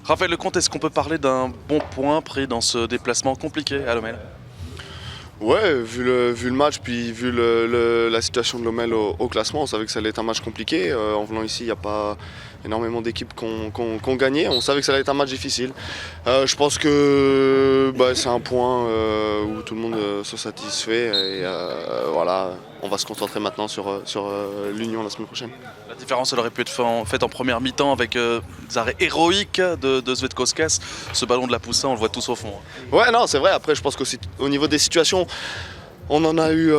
Raphaël Lecomte, est-ce qu'on peut parler d'un bon point pris dans ce déplacement compliqué à Lommel? Ouais, vu le match, puis vu la situation de Lommel au classement, on savait que ça allait être un match compliqué. En venant ici, il n'y a pas énormément d'équipes qui ont gagné. On savait que ça allait être un match difficile. Je pense que c'est un point où tout le monde se satisfait. Et voilà, on va se concentrer maintenant sur l'Union la semaine prochaine. La différence, elle aurait pu être faite en première mi-temps avec des arrêts héroïques de Svetkauskas. Ce ballon de la Poussin, on le voit tous au fond. Ouais, non, c'est vrai. Après, je pense qu'au niveau des situations, on en a eu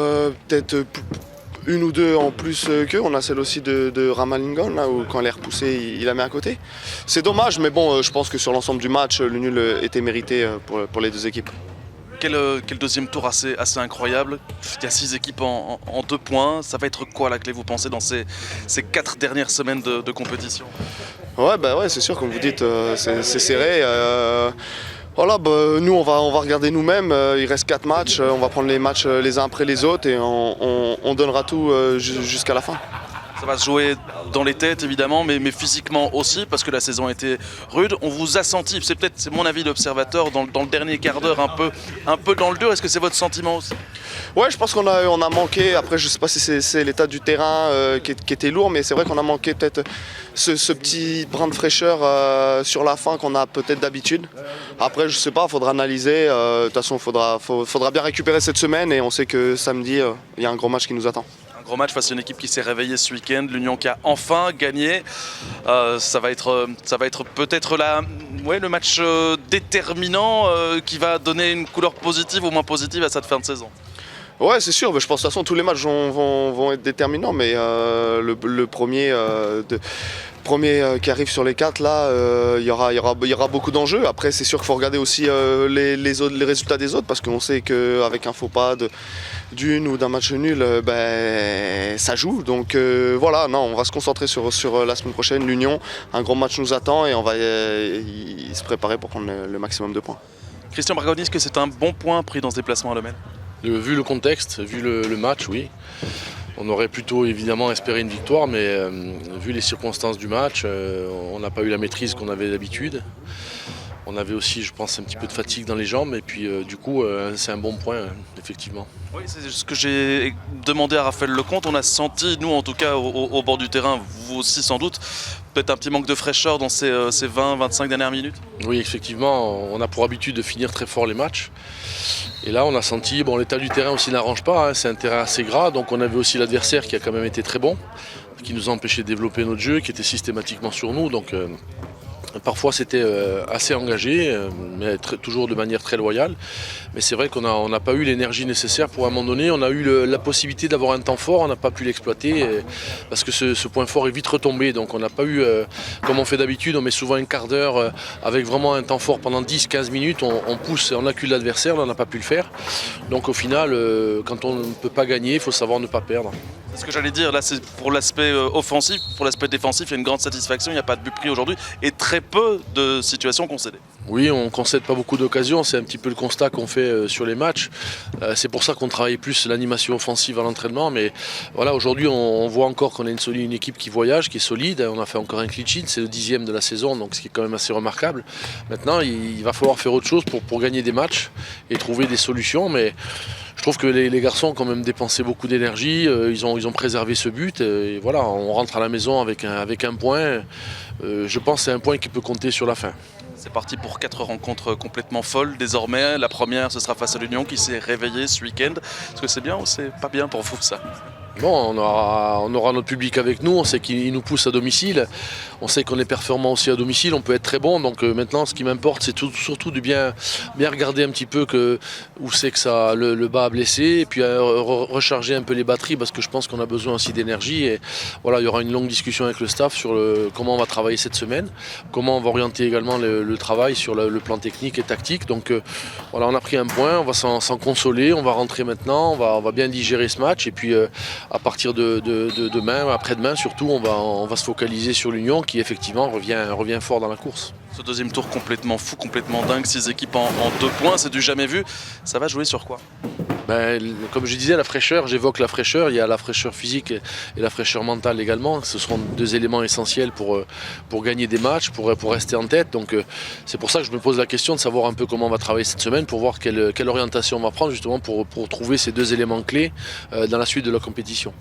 peut-être une ou deux en plus qu'eux. On a celle aussi de Ramalingon, là, où quand elle est repoussée, il la met à côté. C'est dommage, mais bon, je pense que sur l'ensemble du match, le nul était mérité pour les deux équipes. Quel deuxième tour assez incroyable. Il y a 6 équipes en 2 points. Ça va être quoi la clé, vous pensez, dans ces 4 dernières semaines de compétition? Ouais, c'est sûr, comme vous dites, c'est serré. Voilà, nous on va regarder nous-mêmes, il reste 4 matchs, on va prendre les matchs les uns après les autres et on donnera tout jusqu'à la fin. Ça va se jouer dans les têtes évidemment, mais physiquement aussi, parce que la saison a été rude. On vous a senti, c'est mon avis d'observateur, dans le dernier quart d'heure un peu dans le dur. Est-ce que c'est votre sentiment aussi? Ouais, je pense qu'on a manqué. Après, je sais pas si c'est l'état du terrain qui était lourd, mais c'est vrai qu'on a manqué peut-être ce petit brin de fraîcheur sur la fin qu'on a peut-être d'habitude. Après, je sais pas, faudra analyser. De toute façon, faudra bien récupérer cette semaine et on sait que samedi, il y a un gros match qui nous attend. Gros match face à une équipe qui s'est réveillée ce week-end, l'Union qui a enfin gagné. Ça va être peut-être le match déterminant qui va donner une couleur positive ou moins positive à cette fin de saison. Ouais, c'est sûr, mais je pense de toute façon tous les matchs vont être déterminants, mais le premier qui arrive sur les 4, là, il y aura beaucoup d'enjeux. Après, c'est sûr qu'il faut regarder aussi les résultats des autres, parce qu'on sait qu'avec un faux pas d'une ou d'un match nul, ça joue. Donc voilà, non, on va se concentrer sur la semaine prochaine. L'Union, un gros match nous attend et on va se préparer pour prendre le maximum de points. Christian Bragoni, est-ce que c'est un bon point pris dans ce déplacement à Lommel? Vu le contexte, vu le match, oui. On aurait plutôt évidemment espéré une victoire, mais vu les circonstances du match, on n'a pas eu la maîtrise qu'on avait d'habitude. On avait aussi, je pense, un petit peu de fatigue dans les jambes, et puis du coup, c'est un bon point, effectivement. Oui, c'est ce que j'ai demandé à Raphaël Lecomte. On a senti, nous en tout cas, au bord du terrain, vous aussi sans doute, peut-être un petit manque de fraîcheur dans ces 20-25 dernières minutes. Oui, effectivement, on a pour habitude de finir très fort les matchs. Et là, on a senti, l'état du terrain aussi n'arrange pas, hein, c'est un terrain assez gras, donc on avait aussi l'adversaire qui a quand même été très bon, qui nous a empêché de développer notre jeu, qui était systématiquement sur nous. Donc parfois c'était assez engagé, mais toujours de manière très loyale. Mais c'est vrai qu'on n'a pas eu l'énergie nécessaire pour, à un moment donné, on a eu la possibilité d'avoir un temps fort, on n'a pas pu l'exploiter parce que ce point fort est vite retombé. Donc on n'a pas eu, comme on fait d'habitude, on met souvent un quart d'heure avec vraiment un temps fort pendant 10-15 minutes, on pousse, on accule l'adversaire, là on n'a pas pu le faire. Donc au final, quand on ne peut pas gagner, il faut savoir ne pas perdre. C'est ce que j'allais dire, là c'est pour l'aspect offensif, pour l'aspect défensif, il y a une grande satisfaction, il n'y a pas de but pris aujourd'hui et très peu de situations concédées. Oui, on ne concède pas beaucoup d'occasions, c'est un petit peu le constat qu'on fait sur les matchs. C'est pour ça qu'on travaille plus l'animation offensive à l'entraînement, mais voilà, aujourd'hui on voit encore qu'on a une équipe qui voyage, qui est solide, on a fait encore un clean sheet, c'est le 10e de la saison, donc ce qui est quand même assez remarquable. Maintenant, il va falloir faire autre chose pour gagner des matchs et trouver des solutions, mais je trouve que les garçons ont quand même dépensé beaucoup d'énergie, ils ont préservé ce but, et voilà, on rentre à la maison avec un point. Je pense que c'est un point qui peut compter sur la fin. C'est parti pour 4 rencontres complètement folles désormais. La première, ce sera face à l'Union qui s'est réveillée ce week-end. Est-ce que c'est bien ou c'est pas bien pour vous ça? Bon, on aura notre public avec nous, on sait qu'il nous pousse à domicile, on sait qu'on est performant aussi à domicile, on peut être très bon, donc maintenant ce qui m'importe c'est surtout de bien regarder un petit peu où c'est que le bas a blessé, et puis recharger un peu les batteries parce que je pense qu'on a besoin aussi d'énergie, et voilà, il y aura une longue discussion avec le staff sur comment on va travailler cette semaine, comment on va orienter également le travail sur le plan technique et tactique, donc voilà, on a pris un point, on va s'en consoler, on va rentrer maintenant, on va bien digérer ce match, et puis à partir de demain, après-demain surtout, on va se focaliser sur l'Union qui effectivement revient fort dans la course. Ce deuxième tour complètement fou, complètement dingue, 6 équipes en 2 points, c'est du jamais vu. Ça va jouer sur quoi? Comme je disais, la fraîcheur, j'évoque la fraîcheur, il y a la fraîcheur physique et la fraîcheur mentale également. Ce seront 2 éléments essentiels pour gagner des matchs, pour rester en tête. Donc c'est pour ça que je me pose la question de savoir un peu comment on va travailler cette semaine, pour voir quelle orientation on va prendre justement pour trouver ces 2 éléments clés dans la suite de la compétition.